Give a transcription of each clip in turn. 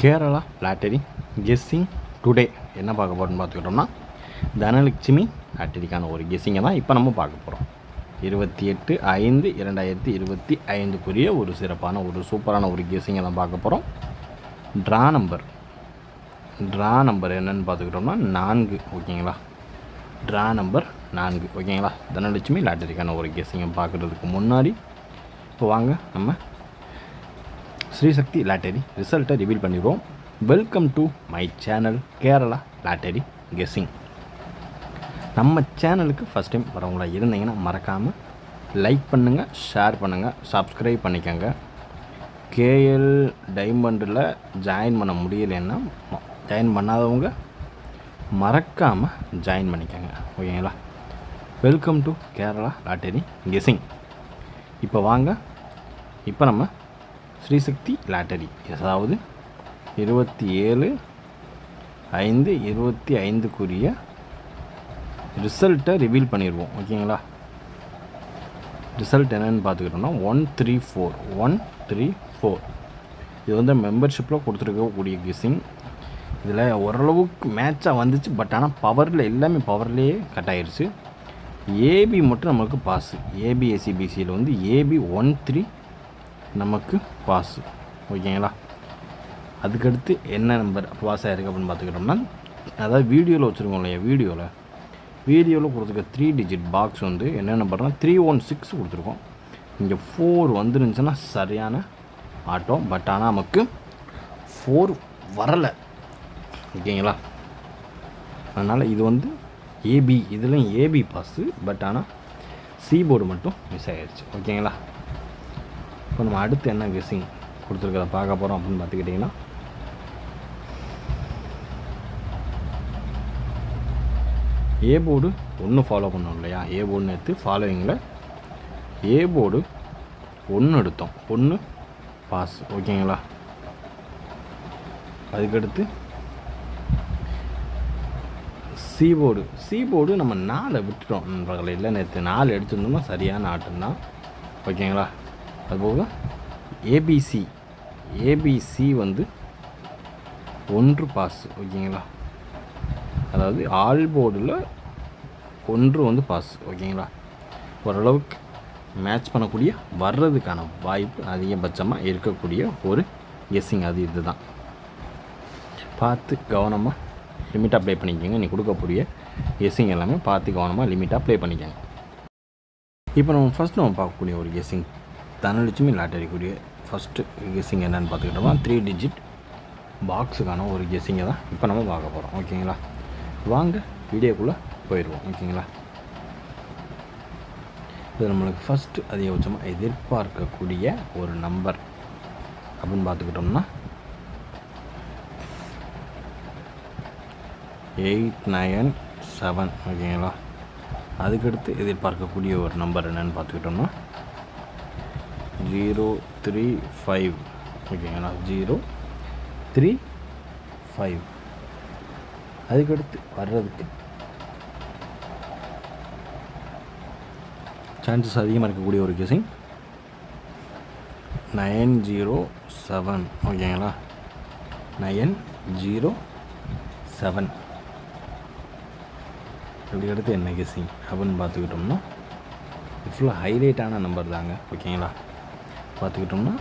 Kerala lottery guessing today என்ன பார்க்க போகிறோம்னு பார்த்துக்கிட்டோம்னா தனலட்சுமி லாட்டரிக்கான ஒரு கெஸ்ஸிங்கை தான் இப்போ நம்ம பார்க்க போகிறோம். 28/5/2025 ஒரு சிறப்பான ஒரு சூப்பரான ஒரு கெஸ்ஸிங்கை தான் பார்க்க போகிறோம். ட்ரா நம்பர் என்னென்னு பார்த்துக்கிட்டோம்னா 4. ஓகேங்களா, ட்ரா நம்பர் 4. ஓகேங்களா, தனலட்சுமி லாட்டரிக்கான ஒரு கெஸ்ஸிங்கை பார்க்குறதுக்கு முன்னாடி இப்போ வாங்க நம்ம ஸ்ரீசக்தி லாட்டரி ரிசல்ட்டை ரிவீல் பண்ணிடுவோம். Welcome to my channel Kerala lottery guessing. நம்ம சேனலுக்கு ஃபஸ்ட் டைம் வரவங்களா இருந்தீங்கன்னா மறக்காமல் லைக் பண்ணுங்கள், ஷேர் பண்ணுங்கள், சப்ஸ்கிரைப் பண்ணிக்கோங்க. கேஎல் டைமண்டில் ஜாயின் பண்ண முடியலைன்னா ஜாயின் பண்ணாதவங்க மறக்காமல் ஜாயின் பண்ணிக்கோங்க. ஓகேங்களா, welcome to Kerala lottery guessing. இப்போ வாங்க, இப்போ நம்ம ஸ்ரீசக்தி லாட்டரி அதாவது 27/5/25 ரிசல்ட்டை ரிவீல் பண்ணிடுவோம். ஓகேங்களா, ரிசல்ட் என்னென்னு பார்த்துக்கிட்டோம்னா 134. இது வந்து மெம்பர்ஷிப்பில் கொடுத்துருக்கக்கூடிய கெஸ்ஸிங். இதில் ஓரளவுக்கு மேட்சாக வந்துச்சு, பட் ஆனால் பவரில் எல்லாமே பவர்லேயே கட் ஆகிடுச்சு. ஏபி மட்டும் நமக்கு பாஸு. ஏபிஎஸ்சிபிசியில் வந்து ஏபி 13 நமக்கு பாஸு. ஓகேங்களா, அதுக்கடுத்து என்ன நம்பர் பாஸ் ஆகிருக்கு அப்படின்னு பார்த்துக்கிட்டோம்னா, அதாவது வீடியோவில் வச்சுருக்கோம் இல்லையா, வீடியோவில் கொடுத்துருக்க 3 டிஜிட் பாக்ஸ் வந்து என்ன நம்பர்னால் 316 கொடுத்துருக்கோம். இங்கே 4 வந்துருந்துச்சுன்னா சரியான ஆட்டோ, பட் ஆனால் நமக்கு 4 வரலை. ஓகேங்களா, அதனால் இது வந்து ஏபி, இதில் ஏபி பாஸு, பட் ஆனால் சி போர்டு மட்டும் மிஸ் ஆகிடுச்சு. ஓகேங்களா, இப்போ நம்ம அடுத்து என்ன கெஸ்ஸிங் கொடுத்துருக்கத பார்க்க போகிறோம் அப்படின்னு பார்த்துக்கிட்டிங்கன்னா, ஏ போர்டு ஒன்று ஃபாலோ பண்ணோம் இல்லையா, ஏ போர்டுன்னு எடுத்து ஃபாலோவிங்கில் ஏ போர்டு 1 எடுத்தோம், 1 பாஸ். ஓகேங்களா, அதுக்கடுத்து சி போர்டு நம்ம 4 விட்டுட்டோம் நண்பர்களே. இல்லை, நேற்று 4 எடுத்துருந்தோம்னா சரியான ஆட்டம் தான். ஓகேங்களா, அதுபோக ஏபிசி வந்து 1 பாஸ். ஓகேங்களா, அதாவது ஆல் போர்டில் 1 வந்து பாஸ். ஓகேங்களா, ஓரளவுக்கு மேட்ச் பண்ணக்கூடிய வர்றதுக்கான வாய்ப்பு அதிகபட்சமாக இருக்கக்கூடிய ஒரு கெஸ்ஸிங் அது இதுதான். பார்த்து கவனமாக லிமிட்டாக ப்ளே பண்ணிக்கோங்க. நீ கொடுக்கக்கூடிய கெஸ்ஸிங் எல்லாமே பார்த்து கவனமாக லிமிட்டாக ப்ளே பண்ணிக்கோங்க. இப்போ நம்ம பார்க்கக்கூடிய ஒரு கெஸ்ஸிங் தனலட்சுமி லாட்டரிக்குரிய ஃபஸ்ட்டு கெஸ்ஸிங் என்னென்னு பார்த்துக்கிட்டோம்னா 3 டிஜிட் பாக்ஸுக்கான ஒரு கெஸ்ஸிங்கை தான் இப்போ நம்ம பார்க்க போகிறோம். ஓகேங்களா, வாங்க வீடியோக்குள்ளே போயிடுவோம். ஓகேங்களா, இது நம்மளுக்கு ஃபஸ்ட்டு அதிகபட்சமாக எதிர்பார்க்கக்கூடிய ஒரு நம்பர் அப்படின்னு பார்த்துக்கிட்டோம்னா 897. ஓகேங்களா, அதுக்கடுத்து எதிர்பார்க்கக்கூடிய ஒரு நம்பர் என்னென்னு பார்த்துக்கிட்டோம்னா 035. ஓகேங்களா, 035. அதுக்கடுத்து வர்றதுக்கு சான்சஸ் அதிகமாக இருக்கக்கூடிய ஒரு கெஸ்ஸிங் 907. ஓகேங்களா, 907. அதுக்கடுத்து என்ன கெஸ்ஸிங் அப்படின்னு பார்த்துக்கிட்டோம்னா ஃபுல்லாக ஹைலைட்டான நம்பர் தாங்க. ஓகேங்களா, பார்த்துக்கிட்டோம்னா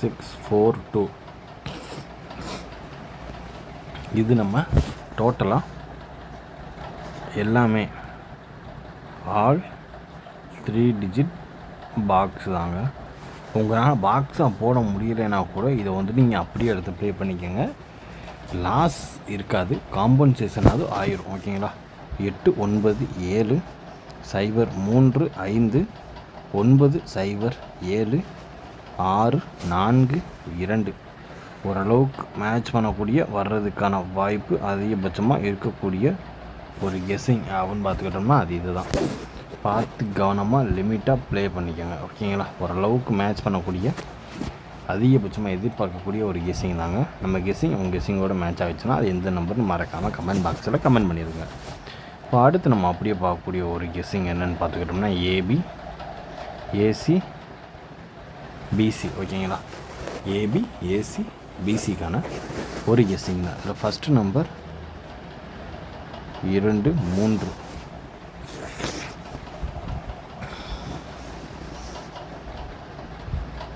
642. இது நம்ம டோட்டலாக எல்லாமே ஆல் 3 டிஜிட் பாக்ஸ் தாங்க. உங்களால் பாக்ஸாக போட முடியலைன்னா கூட இதை வந்து நீங்கள் அப்படியே எடுத்து ப்ளே பண்ணிக்கோங்க. லாஸ் இருக்காது, காம்பன்சேஷனாவது ஆயிரும். ஓகேங்களா, 8907907642 ஓரளவுக்கு மேட்ச் பண்ணக்கூடிய வர்றதுக்கான வாய்ப்பு அதிகபட்சமாக இருக்கக்கூடிய ஒரு கெஸ்ஸிங் அப்படின்னு பார்த்துக்கிட்டோம்னா அது இதுதான். பார்த்து கவனமாக லிமிட்டாக ப்ளே பண்ணிக்கோங்க. ஓகேங்களா, ஓரளவுக்கு மேட்ச் பண்ணக்கூடிய அதிகபட்சமாக எதிர்பார்க்கக்கூடிய ஒரு கெஸ்ஸிங் தாங்க. நம்ம கெஸ்ஸிங் உங்கள் கெஸ்ஸிங்கோட மேட்ச் ஆகிடுச்சுன்னா அது எந்த நம்பர்னு மறக்காமல் கமெண்ட் பாக்ஸில் கமெண்ட் பண்ணிடுங்க. இப்போ அடுத்து நம்ம அப்படியே பார்க்கக்கூடிய ஒரு கெஸ்ஸிங் என்னென்னு பார்த்துக்கிட்டோம்னா ஏசி பிசி ஓகேங்களா. ஏபி ஏசி பிசிக்கான ஒரு கெஸ்ஸிங் தான். இதில் ஃபஸ்ட்டு நம்பர் 2 3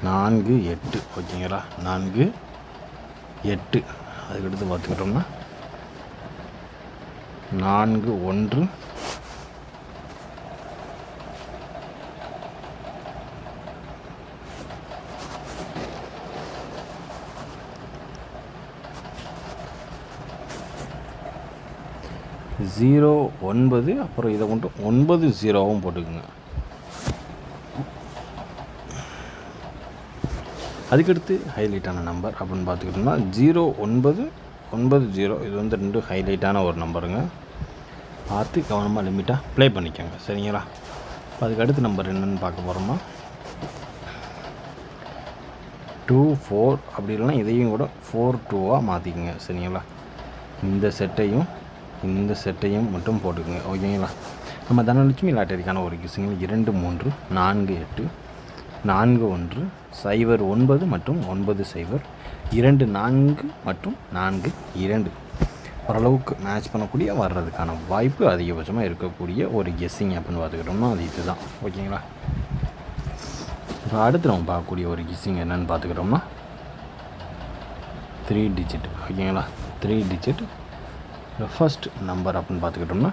4 8 ஓகேங்களா. 4 8 அதுக்கடுத்து பார்த்துக்கிட்டோம்னா 4 1 0 9 அப்புறம் இதை கொண்டு 9 0வும் போட்டுக்குங்க. அதுக்கடுத்து ஹைலைட்டான நம்பர் அப்படின்னு பார்த்துக்கிட்டோம்னா 0 9 9 0 இது வந்து 2 ஹைலைட்டான ஒரு நம்பருங்க. பார்த்து கவனமாக லிமிட்டாக ப்ளே பண்ணிக்கோங்க சரிங்களா. இப்போ அதுக்கு அடுத்து நம்பர் என்னென்னு பார்க்க போகிறோமா 2 4 அப்படி இல்லைனா இதையும் கூட 4 2வாக மாற்றிக்கோங்க சரிங்களா. இந்த செட்டையும் மட்டும் போட்டுக்குங்க ஓகேங்களா. நம்ம தனலட்சுமி லாட்டரிக்கான ஒரு கிசிங்கள் 2 3 4 8 4 1 0 9 மற்றும் 9 0 2 4 மற்றும் 4 2 ஓரளவுக்கு மேட்ச் பண்ணக்கூடிய வர்றதுக்கான வாய்ப்பு அதிகபட்சமாக இருக்கக்கூடிய ஒரு கெஸ்ஸிங் அப்படின்னு பார்த்துக்கிட்டோம்னா அது இது தான் ஓகேங்களா. இப்போ அடுத்து நம்ம பார்க்கக்கூடிய ஒரு கெஸ்ஸிங் என்னென்னு பார்த்துக்கிட்டோம்னா 3 டிஜிட் ஓகேங்களா. 3 டிஜிட் ஃபர்ஸ்ட் நம்பர் அப்படின்னு பார்த்துக்கிட்டோம்னா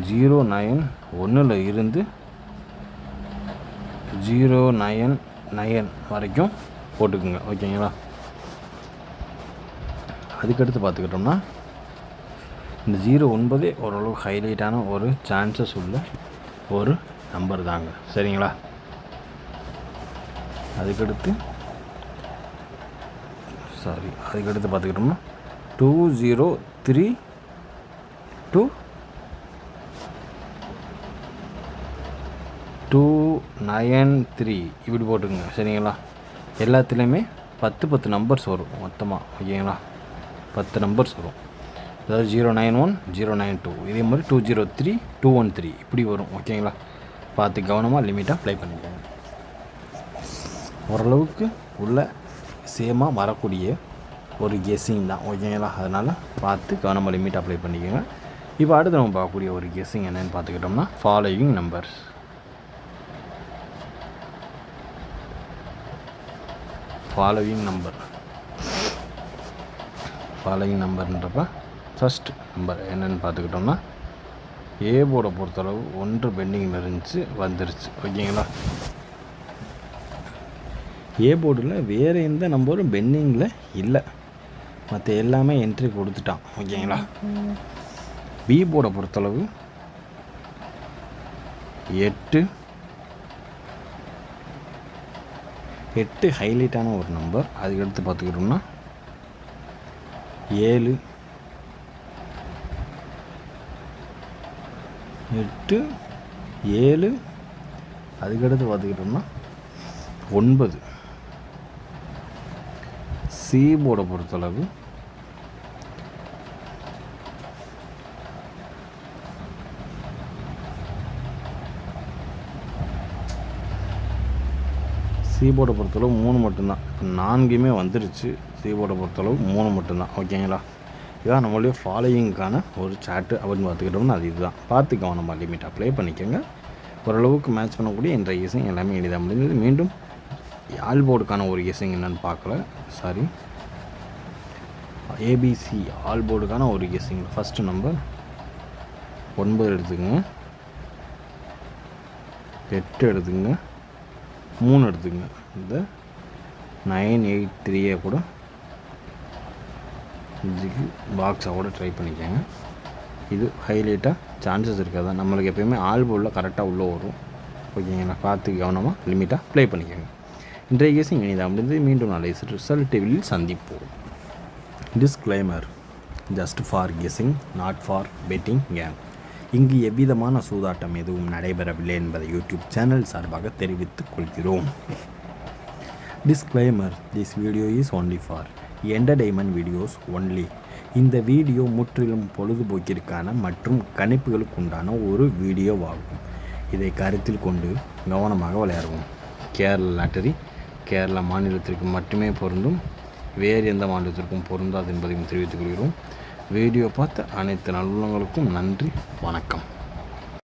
09 1 இருந்து 099 வரைக்கும் போட்டுக்குங்க ஓகேங்களா. அதுக்கடுத்து பார்த்துக்கிட்டோம்னா இந்த 09 ஓரளவு ஹைலைட்டான ஒரு சான்சஸ் உள்ள ஒரு நம்பர் தாங்க சரிங்களா. அதுக்கடுத்து பார்த்துக்கிட்டோம்னா 203 to 293 இப்படி போட்டுக்குங்க சரிங்களா. எல்லாத்துலேயுமே 10 நம்பர்ஸ் வரும் மொத்தமாக ஓகேங்களா. 10 நம்பர்ஸ் வரும். அதாவது 091 092 இதே மாதிரி 203 213 இப்படி வரும் ஓகேங்களா. பார்த்து கவனமாக லிமிட்டாக ப்ளே பண்ணிக்கோங்க. ஓரளவுக்கு உள்ள சேமாக வரக்கூடிய ஒரு கெஸ்ஸிங் தான் ஓகேங்களா. அதனால் பார்த்து கவனமாக லிமிட் அப்ளை பண்ணிக்கோங்க. இப்போ அடுத்து நம்ம பார்க்கக்கூடிய ஒரு கெஸ்ஸிங் என்னென்னு பார்த்துக்கிட்டோம்னா ஃபாலோயிங் நம்பர்ன்றப்ப ஃபஸ்ட் நம்பர் என்னென்னு பார்த்துக்கிட்டோம்னா ஏ போர்டை பொறுத்தளவு 1 பெண்டிங்கில் இருந்துச்சு வந்துருச்சு ஓகேங்களா. ஏ போர்டில் வேறு எந்த நம்பரும் பெண்டிங்கில் இல்லை, மற்ற எல்லாமே என்ட்ரி கொடுத்துட்டான் ஓகேங்களா. பி போர்டை பொறுத்தளவு 8 ஹைலைட்டான ஒரு நம்பர். அதுக்கடுத்து பார்த்துக்கிட்டோம்னா 7 8 7 அதுக்கடுத்து பார்த்துக்கிட்டோம்னா 9. சி போர்டை பொறுத்தளவு 3 மட்டும்தான். இப்போ 4மே வந்துருச்சு. சி போர்டை பொறுத்தளவு 3 மட்டும்தான் ஓகேங்களா. இதான் நம்மளுடைய ஃபாலோயிங்க்கான ஒரு சார்ட்டு அப்படின்னு பார்த்துக்கிட்டோம்னா அது இதுதான். பார்த்து கவனமாக லிமிட் அப்ளை பண்ணிக்கோங்க. ஓரளவுக்கு மேட்ச் பண்ணக்கூடிய இன்றைய கெஸ்ஸிங் எல்லாமே எளிதாக முடிஞ்சது. மீண்டும் ஆல் போர்டுக்கான ஒரு கெஸ்ஸிங் என்னென்னு பார்க்கல ஏபிசி ஆல் போர்டுக்கான ஒரு கெஸ்ஸிங் ஃபஸ்ட்டு நம்பர் 9 எடுத்துக்கங்க, 8 எடுத்துங்க, 3 எடுத்துங்க. இந்த 983 கூட பாக்ஸாக ட்ரை பண்ணிக்கோங்க. இது ஹைலைட்டாக சான்சஸ் இருக்காது. நம்மளுக்கு எப்போயுமே ஆல் போர்டில் கரெக்டாக உள்ளே வரும் ஓகேங்களா. பார்த்து கவனமாக லிமிட்டாக ப்ளே பண்ணிக்கோங்க. இன்றைய கெஸ்ஸிங் இனிதான் முடிந்து மீண்டும் நாளை ரிசல்ட்டில் சந்திப்போம். Disclaimer: just for guessing, not for betting game. இங்கு எவ்விதமான சூதாட்டம் எதுவும் நடைபெறவில்லை என்பதை யூடியூப் சேனல் சார்பாக தெரிவித்துக் கொள்கிறோம். Disclaimer: this video is only for entertainment videos only. இந்த வீடியோ முற்றிலும் பொழுதுபோக்கிற்கான மற்றும் கணிப்புகளுக்குண்டான ஒரு வீடியோவாகும். இதை கருத்தில் கொண்டு கவனமாக விளையாடுவோம். கேரளா லாட்டரி கேரளா மாநிலத்திற்கு மட்டுமே பொருந்தும், வேறு எந்த மாநிலத்திற்கும் பொருந்தாது என்பதையும் தெரிவித்துக் கொள்கிறோம். வீடியோ பார்த்த அனைத்து நல்லுள்ளங்களுக்கும் நன்றி, வணக்கம்.